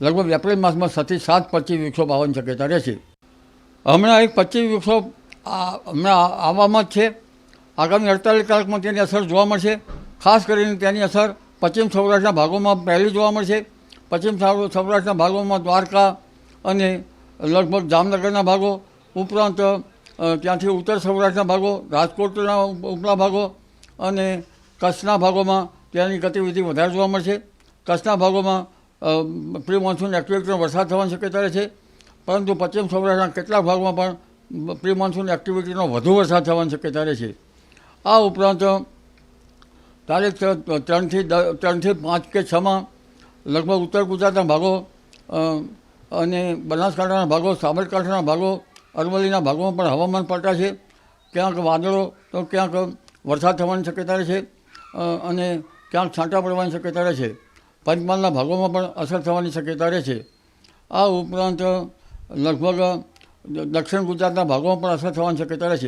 લગભગ એપ્રિલ માસમાં 6 થી 7 25 વિક્ષોપ આવવાની શક્યતા રહેશે. હમણાં એક 25 વિક્ષોપ હમણાં આવવામાં જ છે. આગામી 48 કલાકમાં તેની અસર જોવા મળશે. ખાસ કરીને તેની અસર પશ્ચિમ સૌરાષ્ટ્રના ભાગોમાં પહેલી જોવા મળશે. પશ્ચિમ સૌરાષ્ટ્રના ભાગોમાં દ્વારકા અને લગભગ જામનગરના ભાગો ઉપરાંત ત્યાંથી ઉત્તર સૌરાષ્ટ્રના ભાગો, રાજકોટના ઉપલા ભાગો અને કચ્છના ભાગોમાં તેની ગતિવિધિ વધારે જોવા મળશે. કચ્છના ભાગોમાં પ્રી મોન્સૂન એક્ટિવિટીનો વરસાદ થવાની શક્યતા રહે છે, પરંતુ પશ્ચિમ સૌરાષ્ટ્રના કેટલાક ભાગમાં પણ પ્રી મોન્સૂન એક્ટિવિટીનો વધુ વરસાદ થવાની શક્યતા રહે છે. આ ઉપરાંત તારીખ 3 થી 5 કે 6માં લગભગ ઉત્તર ગુજરાતના ભાગો અને બનાસકાંઠાના ભાગો, સાબરકાંઠાના ભાગો, અરવલ્લીના ભાગોમાં પણ હવામાન પલટા છે. ક્યાંક વાદળો તો ક્યાંક વરસાદ થવાની શક્યતા રહે છે અને ક્યાંક છાંટા પડવાની શક્યતા રહે છે. પંચમહાલના ભાગોમાં પણ અસર થવાની શક્યતા રહે છે. આ ઉપરાંત લગભગ દક્ષિણ ગુજરાતના ભાગોમાં પણ અસર થવાની શક્યતા રહે છે.